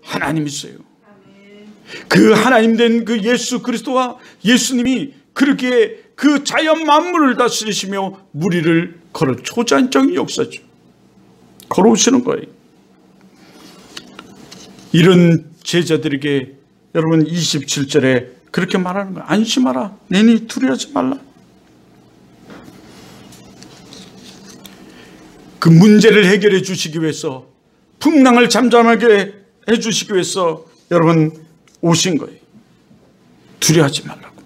하나님이세요. 그 하나님 된 그 예수 그리스도와 예수님이 그렇게 그 자연 만물을 다스리시며 무리를 걸어 초자연적인 역사죠. 걸어오시는 거예요. 이런 제자들에게 여러분 27절에 그렇게 말하는 거예요. 안심하라. 내니 두려워하지 말라. 그 문제를 해결해 주시기 위해서, 풍랑을 잠잠하게 해 주시기 위해서 여러분 오신 거예요. 두려워하지 말라고.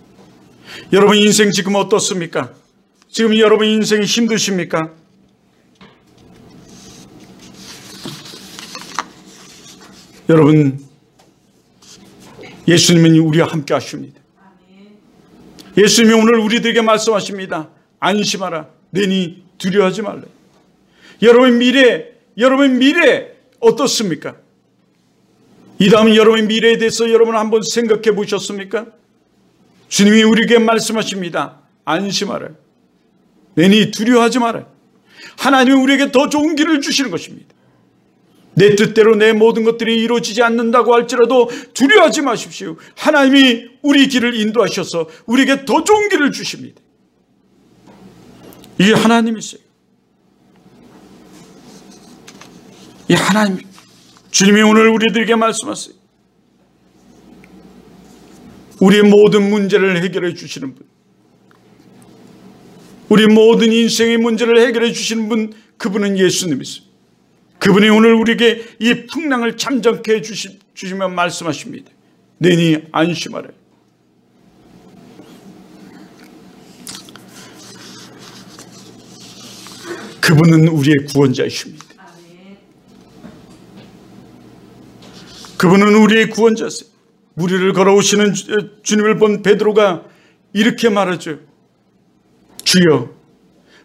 여러분 인생 지금 어떻습니까? 지금 여러분 인생이 힘드십니까? 여러분, 예수님은 우리와 함께 하십니다. 예수님이 오늘 우리들에게 말씀하십니다. 안심하라. 내니 두려워하지 말라. 여러분 미래 어떻습니까? 이 다음 여러분의 미래에 대해서 여러분 한번 생각해 보셨습니까? 주님이 우리에게 말씀하십니다. 안심하라. 내니 두려워하지 마라. 하나님은 우리에게 더 좋은 길을 주시는 것입니다. 내 뜻대로 내 모든 것들이 이루어지지 않는다고 할지라도 두려워하지 마십시오. 하나님이 우리 길을 인도하셔서 우리에게 더 좋은 길을 주십니다. 이게 하나님이세요. 이 하나님, 주님이 오늘 우리들에게 말씀하세요. 우리의 모든 문제를 해결해 주시는 분, 우리 모든 인생의 문제를 해결해 주시는 분, 그분은 예수님이세요. 그분이 오늘 우리에게 이 풍랑을 잠잠케 해 주시며 말씀하십니다. 내니 안심하라. 그분은 우리의 구원자이십니다. 그분은 우리의 구원자세요. 무리를 걸어오시는 주님을 본 베드로가 이렇게 말하죠. 주여,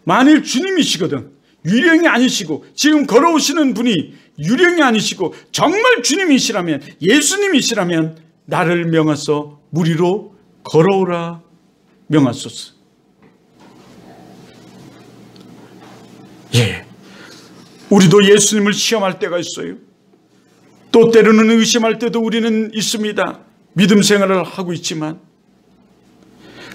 만일 주님이시거든, 유령이 아니시고 지금 걸어오시는 분이 유령이 아니시고 정말 주님이시라면, 예수님이시라면 나를 명하서 무리로 걸어오라 명하소서. 예, 우리도 예수님을 시험할 때가 있어요. 또 때로는 의심할 때도 우리는 있습니다. 믿음 생활을 하고 있지만,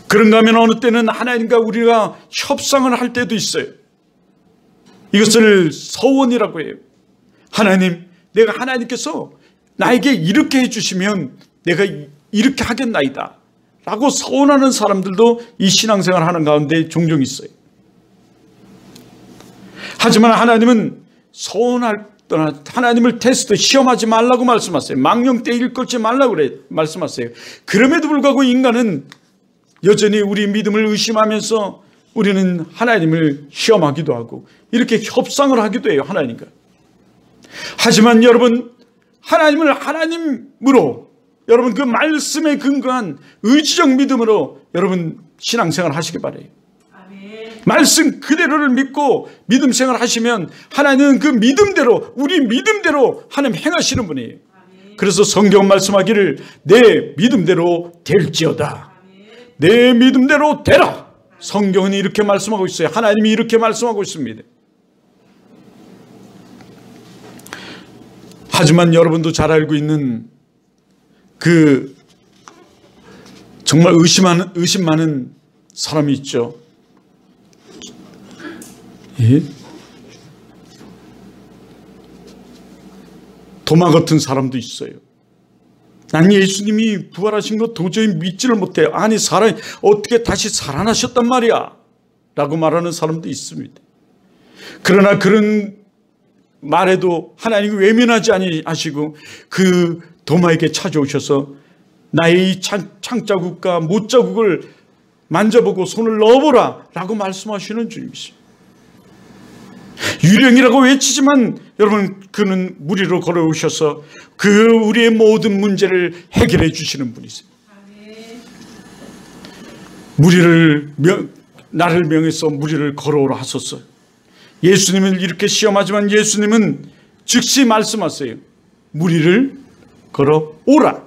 그런가 하면 어느 때는 하나님과 우리가 협상을 할 때도 있어요. 이것을 서원이라고 해요. 하나님, 내가 하나님께서 나에게 이렇게 해주시면 내가 이렇게 하겠나이다 라고 서원하는 사람들도 이 신앙생활 하는 가운데 종종 있어요. 하지만 하나님은 서원할 떠나 하나님을 테스트, 시험하지 말라고 말씀하세요. 망령때 일걸지 말라고 말씀하세요. 그럼에도 불구하고 인간은 여전히 우리 믿음을 의심하면서 우리는 하나님을 시험하기도 하고 이렇게 협상을 하기도 해요, 하나님과. 하지만 여러분, 하나님을 하나님으로, 여러분 그 말씀에 근거한 의지적 믿음으로 여러분 신앙생활 하시기 바라요. 말씀 그대로를 믿고 믿음 생활 하시면 하나님은 그 믿음대로, 우리 믿음대로 하나님 행하시는 분이에요. 그래서 성경 말씀하기를 내 믿음대로 될지어다. 내 믿음대로 되라. 성경은 이렇게 말씀하고 있어요. 하나님이 이렇게 말씀하고 있습니다. 하지만 여러분도 잘 알고 있는 그 정말 의심 많은 사람이 있죠. 예? 도마 같은 사람도 있어요. 난 예수님이 부활하신 거 도저히 믿지를 못해요. 아니, 사람이 어떻게 다시 살아나셨단 말이야 라고 말하는 사람도 있습니다. 그러나 그런 말에도 하나님이 외면하지 아니하시고 그 도마에게 찾아오셔서 나의 이 창자국과 못자국을 만져보고 손을 넣어보라 라고 말씀하시는 주님이십니다. 유령이라고 외치지만 여러분, 그는 무리로 걸어오셔서 그 우리의 모든 문제를 해결해 주시는 분이세요. 나를 명해서 무리를 걸어오라 하소서. 예수님을 이렇게 시험하지만 예수님은 즉시 말씀하세요. 무리를 걸어오라.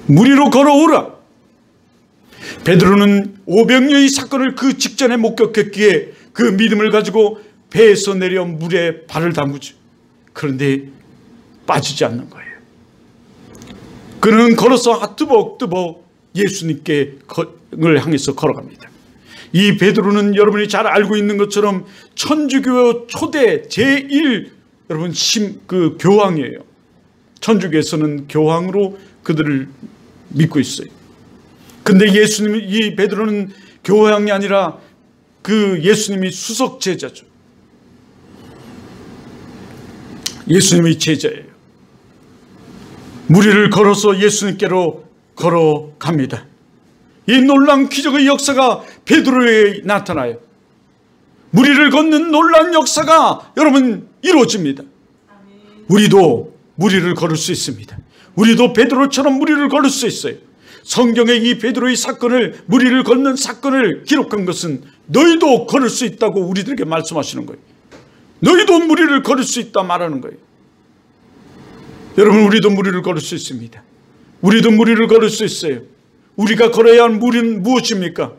무리로 걸어오라. 베드로는 오병이어의 사건을 그 직전에 목격했기에 그 믿음을 가지고 배에서 내려 물에 발을 담그죠. 그런데 빠지지 않는 거예요. 그는 걸어서 뜨벅뜨벅 예수님께 을 향해서 걸어갑니다. 이 베드로는 여러분이 잘 알고 있는 것처럼 천주교 초대 제1 여러분 교황이에요. 천주교에서는 교황으로 그들을 믿고 있어요. 근데 이 베드로는 교황이 아니라 그 예수님이 수석 제자죠. 예수님의 제자예요. 무리를 걸어서 예수님께로 걸어갑니다. 이 놀라운 기적의 역사가 베드로에 나타나요. 무리를 걷는 놀라운 역사가 여러분 이루어집니다. 우리도 무리를 걸을 수 있습니다. 우리도 베드로처럼 무리를 걸을 수 있어요. 성경에 이 베드로의 사건을, 무리를 걷는 사건을 기록한 것은 너희도 걸을 수 있다고 우리들에게 말씀하시는 거예요. 너희도 무리를 걸을 수 있다 말하는 거예요. 여러분, 우리도 무리를 걸을 수 있습니다. 우리도 무리를 걸을 수 있어요. 우리가 걸어야 할 무리는 무엇입니까?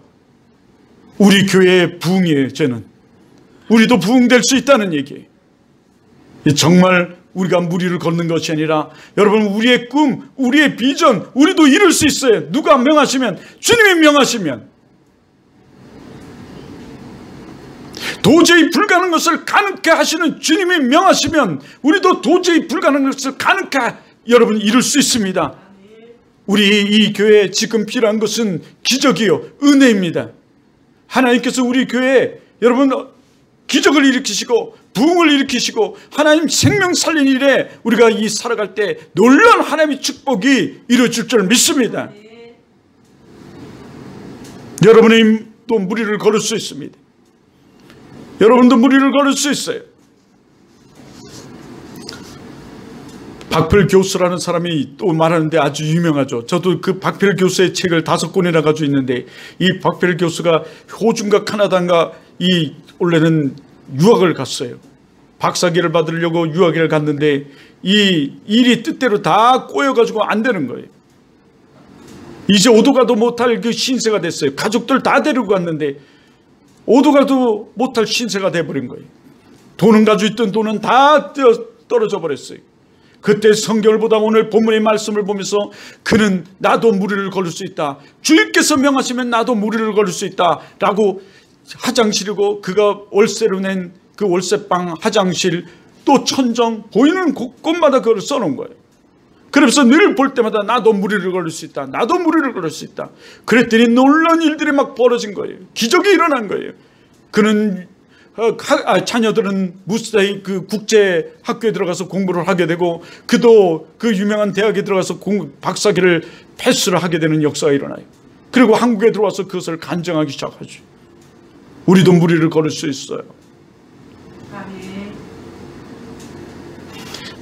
우리 교회의 부흥이에요. 저는 우리도 부흥될 수 있다는 얘기예요. 정말 우리가 무리를 걷는 것이 아니라 여러분, 우리의 꿈, 우리의 비전, 우리도 이룰 수 있어요. 누가 명하시면, 주님이 명하시면. 도저히 불가능한 것을 가능케 하시는 주님이 명하시면 우리도 도저히 불가능한 것을 가능케 여러분 이룰 수 있습니다. 우리 이 교회에 지금 필요한 것은 기적이요, 은혜입니다. 하나님께서 우리 교회에 여러분 기적을 일으키시고 부흥을 일으키시고 하나님 생명 살린 일에 우리가 이 살아갈 때 놀라운 하나님의 축복이 이루어질 줄 믿습니다. 여러분이 또 무리를 걸을 수 있습니다. 여러분도 무리를 걸을 수 있어요. 박필 교수라는 사람이 또 말하는데 아주 유명하죠. 저도 그 박필 교수의 책을 5권이나 가지고 있는데, 이 박필 교수가 호주인가 카나다인가 원래는 유학을 갔어요. 박사학위를 받으려고 유학을 갔는데 이 일이 뜻대로 다 꼬여가지고 안 되는 거예요. 이제 오도 가도 못할 그 신세가 됐어요. 가족들 다 데리고 갔는데 오도 가도 못할 신세가 돼버린 거예요. 돈은 가지고 있던 돈은 다 떨어져 버렸어요. 그때 성경을 보다 오늘 본문의 말씀을 보면서 그는 나도 무리를 걸을 수 있다, 주님께서 명하시면 나도 무리를 걸을 수 있다 라고 화장실이고 그가 월세로 낸 그 월세방 화장실 또 천정 보이는 곳곳마다 그걸 써놓은 거예요. 그러면서 늘 볼 때마다 나도 무리를 걸을 수 있다, 나도 무리를 걸을 수 있다. 그랬더니 놀라운 일들이 막 벌어진 거예요. 기적이 일어난 거예요. 그는 자녀들은 무사히 그 국제 학교에 들어가서 공부를 하게 되고 그도 그 유명한 대학에 들어가서 박사학위를 패스를 하게 되는 역사가 일어나요. 그리고 한국에 들어와서 그것을 간증하기 시작하죠. 우리도 무리를 걸을 수 있어요.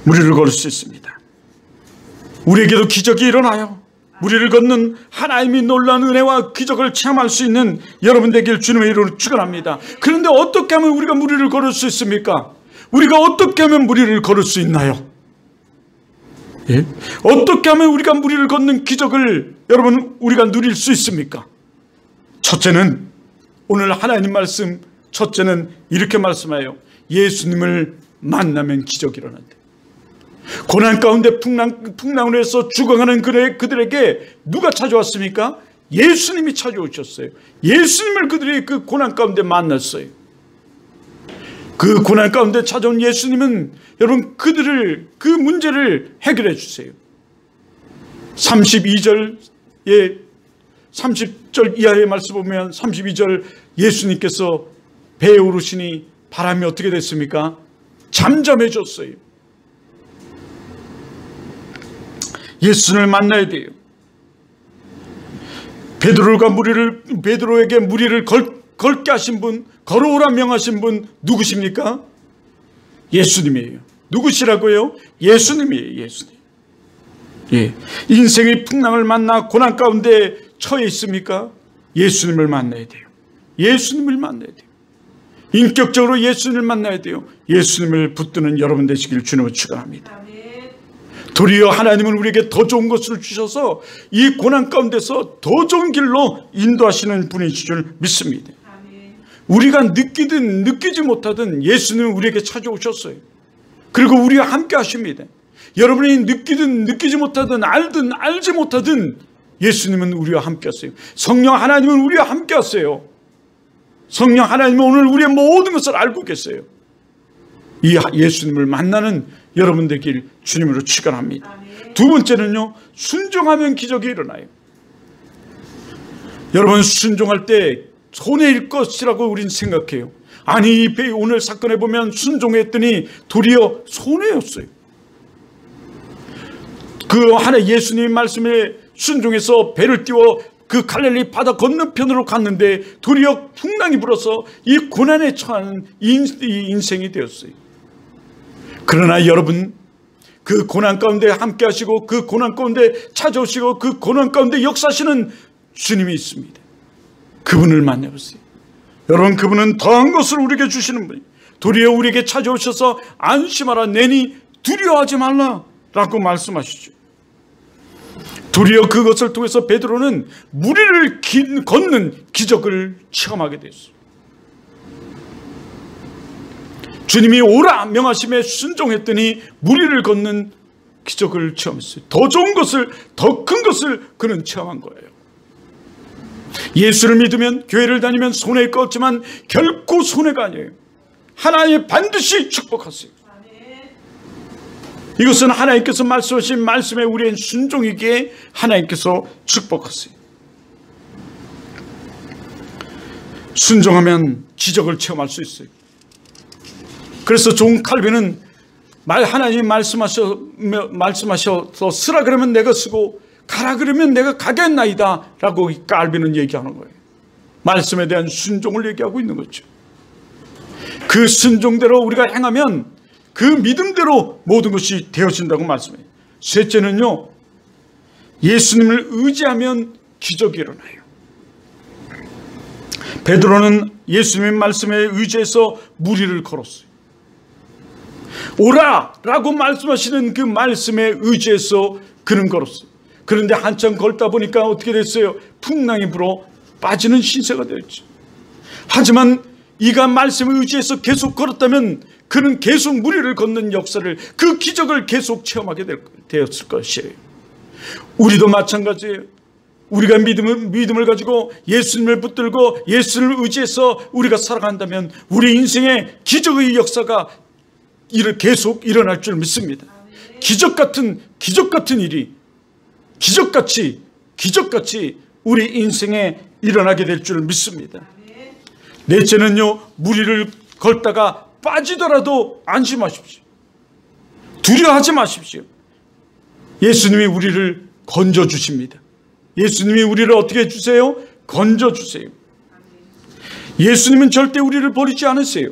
무리를 걸을 수 있습니다. 우리에게도 기적이 일어나요. 무리를 걷는 하나님이 놀라운 은혜와 기적을 체험할 수 있는 여러분 되길 주님의 이름으로 축원합니다. 그런데 어떻게 하면 우리가 무리를 걸을 수 있습니까? 우리가 어떻게 하면 무리를 걸을 수 있나요? 예? 어떻게 하면 우리가 무리를 걷는 기적을 여러분 우리가 누릴 수 있습니까? 첫째는 오늘 하나님 말씀, 첫째는 이렇게 말씀해요. 예수님을 만나면 기적이 일어난다. 고난 가운데 풍랑을 해서 죽어가는 그들에게 누가 찾아왔습니까? 예수님이 찾아오셨어요. 예수님을 그들이 그 고난 가운데 만났어요. 그 고난 가운데 찾아온 예수님은 여러분 그들을 그 문제를 해결해 주세요. 32절 이하의 말씀 보면 32절 예수님께서 배에 오르시니 바람이 어떻게 됐습니까? 잠잠해졌어요. 예수님을 만나야 돼요. 베드로에게 무리를 걸게 하신 분, 걸어오라 명하신 분 누구십니까? 예수님이에요. 누구시라고요? 예수님이에요. 예수님. 예. 인생의 풍랑을 만나 고난 가운데 처해 있습니까? 예수님을 만나야 돼요. 예수님을 만나야 돼요. 인격적으로 예수님을 만나야 돼요. 예수님을 붙드는 여러분 되시길 주님을 축원합니다. 도리어 하나님은 우리에게 더 좋은 것을 주셔서 이 고난 가운데서 더 좋은 길로 인도하시는 분이실 줄 믿습니다. 우리가 느끼든 느끼지 못하든 예수님은 우리에게 찾아오셨어요. 그리고 우리와 함께 하십니다. 여러분이 느끼든 느끼지 못하든 알든 알지 못하든 예수님은 우리와 함께 하세요. 성령 하나님은 우리와 함께 하세요. 성령 하나님은 오늘 우리의 모든 것을 알고 계세요. 이 예수님을 만나는 여러분 되길 주님으로 축원합니다. 두 번째는요, 순종하면 기적이 일어나요. 여러분, 순종할 때 손해일 것이라고 우린 생각해요. 아니, 오늘 사건에 보면 순종했더니 도리어 손해였어요. 그 하나 예수님 말씀에 순종해서 배를 띄워 그 갈릴리 바다 건너편으로 갔는데 도리어 풍랑이 불어서 이 고난에 처하는 인생이 되었어요. 그러나 여러분, 그 고난 가운데 함께 하시고 그 고난 가운데 찾아오시고 그 고난 가운데 역사하시는 주님이 있습니다. 그분을 만나보세요. 여러분, 그분은 더한 것을 우리에게 주시는 분이에요. 도리어 우리에게 찾아오셔서 안심하라, 내니 두려워하지 말라 라고 말씀하시죠. 도리어 그것을 통해서 베드로는 무리를 걷는 기적을 체험하게 됐어요. 주님이 오라 명하심에 순종했더니 무리를 걷는 기적을 체험했어요. 더 좋은 것을, 더 큰 것을 그는 체험한 거예요. 예수를 믿으면, 교회를 다니면 손해일 것 같지만 결코 손해가 아니에요. 하나님 반드시 축복하세요. 이것은 하나님께서 말씀하신 말씀에 우리의 순종이기에 하나님께서 축복하세요. 순종하면 기적을 체험할 수 있어요. 그래서 존 칼빈은 하나님 말씀하셔서 쓰라 그러면 내가 쓰고 가라 그러면 내가 가겠나이다 라고 칼빈은 얘기하는 거예요. 말씀에 대한 순종을 얘기하고 있는 거죠. 그 순종대로 우리가 행하면 그 믿음대로 모든 것이 되어진다고 말씀해요. 셋째는요, 예수님을 의지하면 기적이 일어나요. 베드로는 예수님의 말씀에 의지해서 무리를 걸었어요. 오라 라고 말씀하시는 그 말씀에 의지해서 그는 걸었어요. 그런데 한참 걸다 보니까 어떻게 됐어요? 풍랑이 불어 빠지는 신세가 되었죠. 하지만 이가 말씀에 의지해서 계속 걸었다면 그는 계속 무리를 걷는 역사를, 그 기적을 계속 체험하게 되었을 것이에요. 우리도 마찬가지예요. 우리가 믿음을 가지고 예수님을 붙들고 예수를 의지해서 우리가 살아간다면 우리 인생에 기적의 역사가 계속 일어날 줄 믿습니다. 기적 같은 일이 기적같이 우리 인생에 일어나게 될 줄 믿습니다. 넷째는요, 무리를 걷다가 빠지더라도 안심하십시오. 두려워하지 마십시오. 예수님이 우리를 건져주십니다. 예수님이 우리를 어떻게 해주세요? 건져주세요. 예수님은 절대 우리를 버리지 않으세요.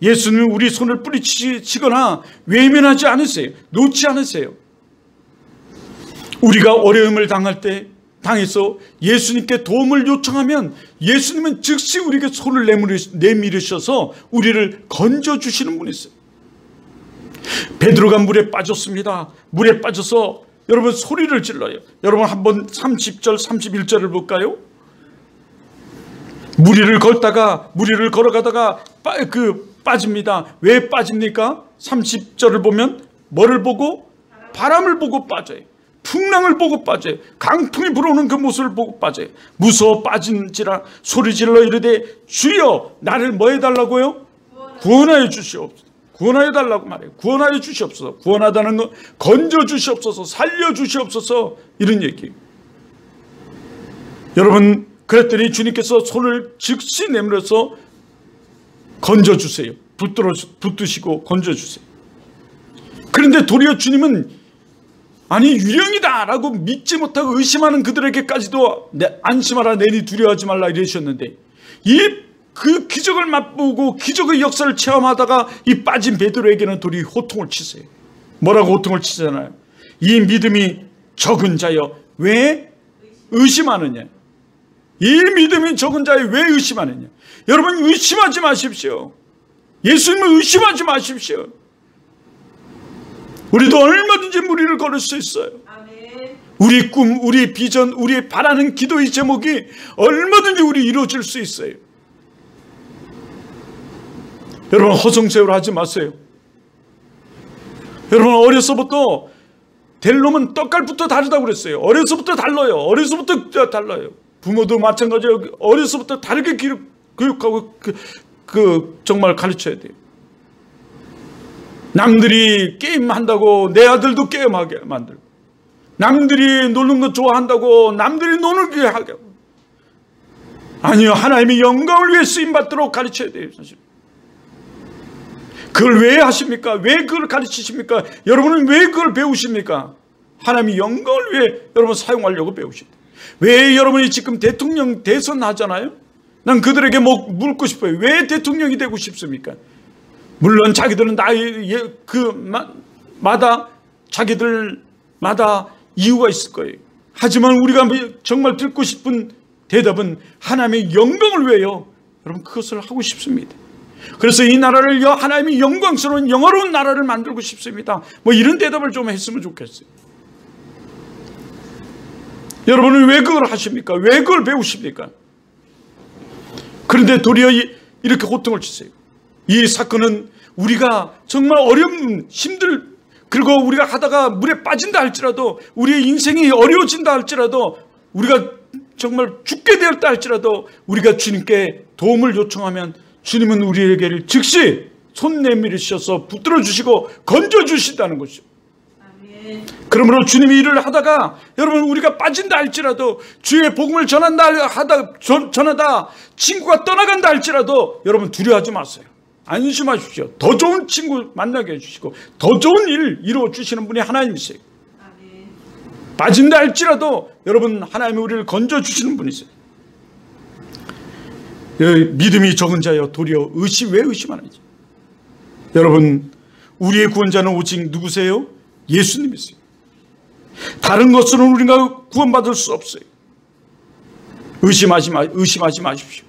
예수님은 우리 손을 뿌리치거나 외면하지 않으세요. 놓지 않으세요. 우리가 어려움을 당해서 예수님께 도움을 요청하면 예수님은 즉시 우리에게 손을 내밀으셔서 우리를 건져주시는 분이세요. 베드로가 물에 빠졌습니다. 물에 빠져서 여러분 소리를 질러요. 여러분 한번 30절 31절을 볼까요? 무리를 걸어가다가 빠집니다. 왜 빠집니까? 30절을 보면 뭐를 보고? 바람을 보고 빠져요. 풍랑을 보고 빠져요. 강풍이 불어오는 그 모습을 보고 빠져요. 무서워 빠진지라 소리질러 이르되 주여 나를 뭐 해달라고요? 구원하여 주시옵소서. 구원하여 달라고 말해요. 구원하여 주시옵소서. 구원하다는 건 건져 주시옵소서, 살려 주시옵소서, 이런 얘기예요. 여러분, 그랬더니 주님께서 손을 즉시 내밀어서 건져주세요. 붙드시고 건져주세요. 그런데 도리어 주님은 아니 유령이다 라고 믿지 못하고 의심하는 그들에게까지도 안심하라, 내니 두려워하지 말라 이러셨는데, 그 기적을 맛보고 기적의 역사를 체험하다가 이 빠진 베드로에게는 도리 호통을 치세요. 뭐라고 호통을 치잖아요. 이 믿음이 적은 자여 왜 의심하느냐. 이 믿음이 적은 자여 왜 의심하느냐. 여러분, 의심하지 마십시오. 예수님을 의심하지 마십시오. 우리도 얼마든지 무리를 걸을 수 있어요. 우리 꿈, 우리 비전, 우리 바라는 기도의 제목이 얼마든지 우리 이루어질 수 있어요. 여러분, 허송세월 하지 마세요. 여러분, 어려서부터 될 놈은 떡갈부터 다르다고 그랬어요. 어려서부터 달라요. 어려서부터 달라요. 부모도 마찬가지예요. 어려서부터 다르게 교육하고 정말 가르쳐야 돼요. 남들이 게임한다고 내 아들도 게임하게 만들고, 남들이 노는 거 좋아한다고 남들이 노는 게 하게 하고, 아니요, 하나님의 영광을 위해 쓰임받도록 가르쳐야 돼요. 사실 그걸 왜 하십니까? 왜 그걸 가르치십니까? 여러분은 왜 그걸 배우십니까? 하나님의 영광을 위해 여러분 사용하려고 배우십니다. 왜 여러분이 지금 대통령 대선 하잖아요? 난 그들에게 묻고 싶어요. 왜 대통령이 되고 싶습니까? 물론 자기들은 자기들마다 이유가 있을 거예요. 하지만 우리가 정말 듣고 싶은 대답은 하나님의 영광을 위해요. 여러분, 그것을 하고 싶습니다. 그래서 이 나라를 하나님의 영광스러운 영화로운 나라를 만들고 싶습니다. 이런 대답을 좀 했으면 좋겠어요. 여러분은 왜 그걸 하십니까? 왜 그걸 배우십니까? 그런데 도리어 이렇게 고통을 주세요. 이 사건은 우리가 정말 어려운 그리고 우리가 하다가 물에 빠진다 할지라도, 우리의 인생이 어려워진다 할지라도, 우리가 정말 죽게 되었다 할지라도, 우리가 주님께 도움을 요청하면 주님은 우리에게 즉시 손 내밀으셔서 붙들어 주시고 건져 주신다는 것이죠. 그러므로 주님이 일을 하다가 여러분, 우리가 빠진다 할지라도, 주의 복음을 전하다 친구가 떠나간다 할지라도 여러분 두려워하지 마세요. 안심하십시오. 더 좋은 친구 만나게 해주시고 더 좋은 일 이루어 주시는 분이 하나님이세요. 빠진다 할지라도 여러분, 하나님이 우리를 건져 주시는 분이세요. 믿음이 적은 자여 도리어 왜 의심하는지. 여러분, 우리의 구원자는 오직 누구세요? 예수님이세요. 다른 것으로는 우리가 구원받을 수 없어요. 의심하지 마십시오.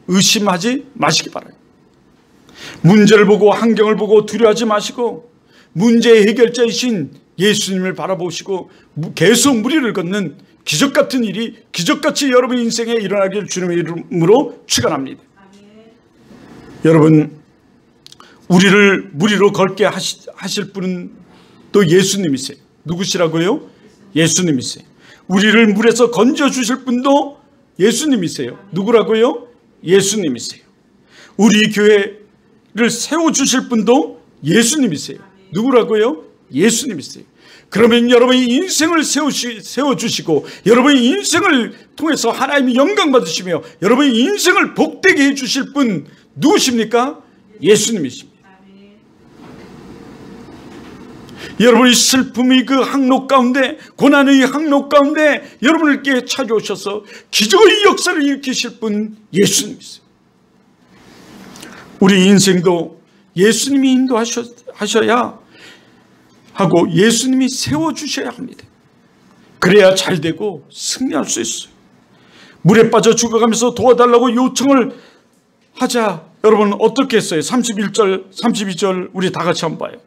의심하지 마시기 바라요. 문제를 보고 환경을 보고 두려워하지 마시고, 문제의 해결자이신 예수님을 바라보시고 계속 무리를 걷는 기적 같은 일이 기적같이 여러분 인생에 일어나길 주님의 이름으로 축원합니다. 여러분, 우리를 무리로 걸게 하실 분은 또 예수님이세요. 누구시라고요? 예수님이세요. 우리를 물에서 건져 주실 분도 예수님이세요. 누구라고요? 예수님이세요. 우리 교회를 세워주실 분도 예수님이세요. 누구라고요? 예수님이세요. 그러면 여러분의 인생을 세워주시고 여러분의 인생을 통해서 하나님의 영광 받으시며 여러분의 인생을 복되게 해주실 분 누구십니까? 예수님이십니다. 여러분의 슬픔이 그 항로 가운데, 고난의 항로 가운데 여러분께 찾아오셔서 기적의 역사를 일으키실 분 예수님이세요. 우리 인생도 예수님이 인도하셔야 하고 예수님이 세워주셔야 합니다. 그래야 잘 되고 승리할 수 있어요. 물에 빠져 죽어가면서 도와달라고 요청을 하자 여러분 어떻게 했어요? 31절 32절 우리 다 같이 한번 봐요.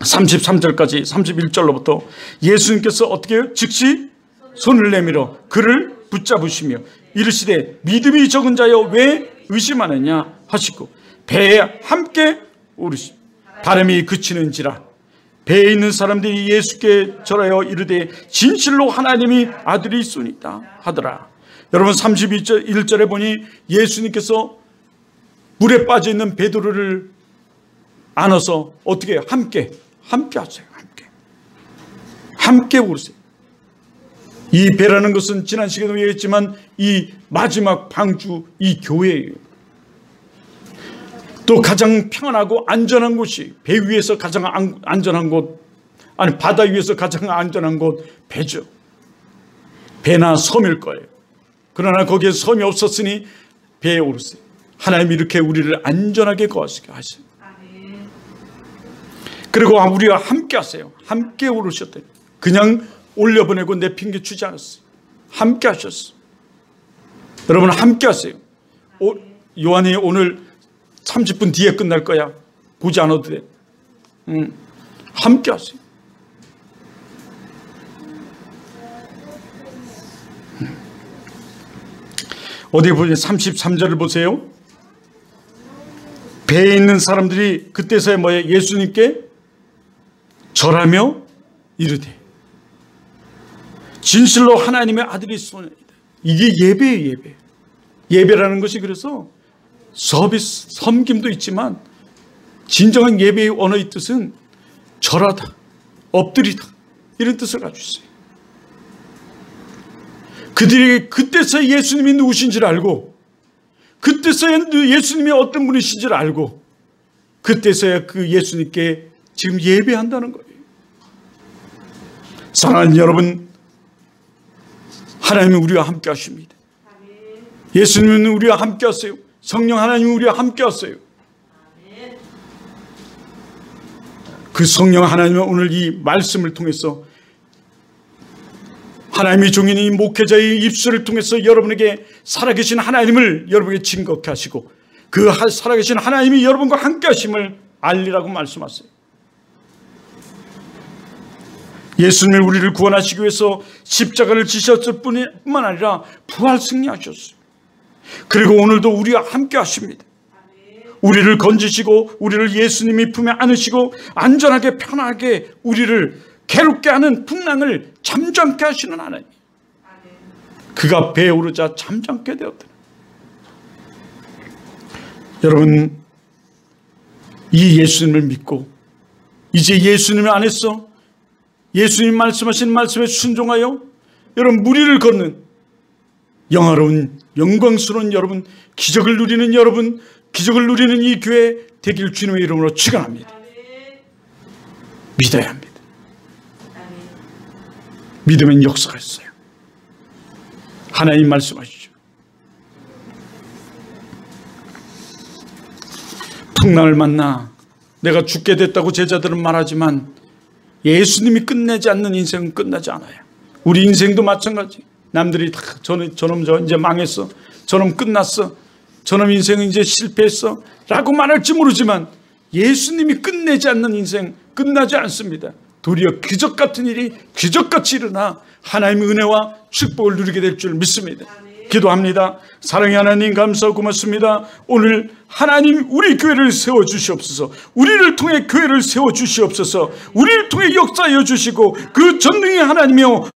33절까지 31절로부터 예수님께서 어떻게 해요? 즉시 손을 내밀어 그를 붙잡으시며 이르시되 믿음이 적은 자여 왜 의심하느냐 하시고 배에 함께 오르시 바람이 그치는지라 배에 있는 사람들이 예수께 절하여 이르되 진실로 하나님이 아들이 있으니까 하더라. 여러분 31절에 보니 예수님께서 물에 빠져있는 베드로를 안아서 어떻게 해요? 함께 하세요. 함께 오르세요. 이 배라는 것은 지난 시간에도 얘기했지만 이 마지막 방주 이 교회예요. 또 가장 평안하고 안전한 곳이 배 위에서 가장 안전한 곳, 아니 바다 위에서 가장 안전한 곳 배죠. 배나 섬일 거예요. 그러나 거기에 섬이 없었으니 배에 오르세요. 하나님이 이렇게 우리를 안전하게 거하시게 하세요. 그리고 우리가 함께 하세요. 함께 오르셨대요. 그냥 올려보내고 내팽개 주지 않았어요. 함께 하셨어요. 여러분 함께 하세요. 요한이 오늘 30분 뒤에 끝날 거야. 보지 않아도 돼. 함께 하세요. 어디 보세요. 33절을 보세요. 배에 있는 사람들이 그때서야 뭐예요? 예수님께 절하며 이르되 진실로 하나님의 아들이 쏘나이다. 이게 예배예요. 예배. 예배라는 것이 그래서 서비스, 섬김도 있지만 진정한 예배의 언어의 뜻은 절하다, 엎드리다 이런 뜻을 가지고 있어요. 그들이 그때서야 예수님이 누구신지를 알고 그때서야 예수님이 어떤 분이신지를 알고 그때서야 그 예수님께 지금 예배한다는 거예요. 사랑하는 여러분, 하나님은 우리와 함께 하십니다. 예수님은 우리와 함께 하세요. 성령 하나님은 우리와 함께 하세요. 그 성령 하나님은 오늘 이 말씀을 통해서 하나님의 종인 이 목회자의 입술을 통해서 여러분에게 살아계신 하나님을 여러분에게 증거케 하시고 그 살아계신 하나님이 여러분과 함께 하심을 알리라고 말씀하세요. 예수님이 우리를 구원하시기 위해서 십자가를 지셨을 뿐만 아니라 부활 승리하셨어요. 그리고 오늘도 우리와 함께 하십니다. 우리를 건지시고 우리를 예수님이 품에 안으시고 안전하게 편하게 우리를 괴롭게 하는 풍랑을 잠잠케 하시는 하나님. 그가 배에 오르자 잠잠게 되었다. 여러분, 이 예수님을 믿고 이제 예수님 안에서 예수님 말씀하신 말씀에 순종하여 여러분 무리를 걷는 영화로운 영광스러운 여러분, 기적을 누리는 여러분, 기적을 누리는 이 교회 되길 주님의 이름으로 축원합니다. 믿어야 합니다. 믿으면 역사가 있어요. 하나님 말씀하시죠. 풍랑을 만나 내가 죽게 됐다고 제자들은 말하지만 예수님이 끝내지 않는 인생은 끝나지 않아요. 우리 인생도 마찬가지. 남들이 다 저놈 이제 망했어, 저놈 끝났어, 저놈 인생은 이제 실패했어 라고 말할지 모르지만 예수님이 끝내지 않는 인생 끝나지 않습니다. 도리어 기적 같은 일이 기적같이 일어나 하나님의 은혜와 축복을 누리게 될 줄 믿습니다. 기도합니다. 사랑의 하나님, 감사하고 고맙습니다. 오늘 하나님 우리 교회를 세워주시옵소서. 우리를 통해 교회를 세워주시옵소서. 우리를 통해 역사하여 주시고 그 전능의 하나님이여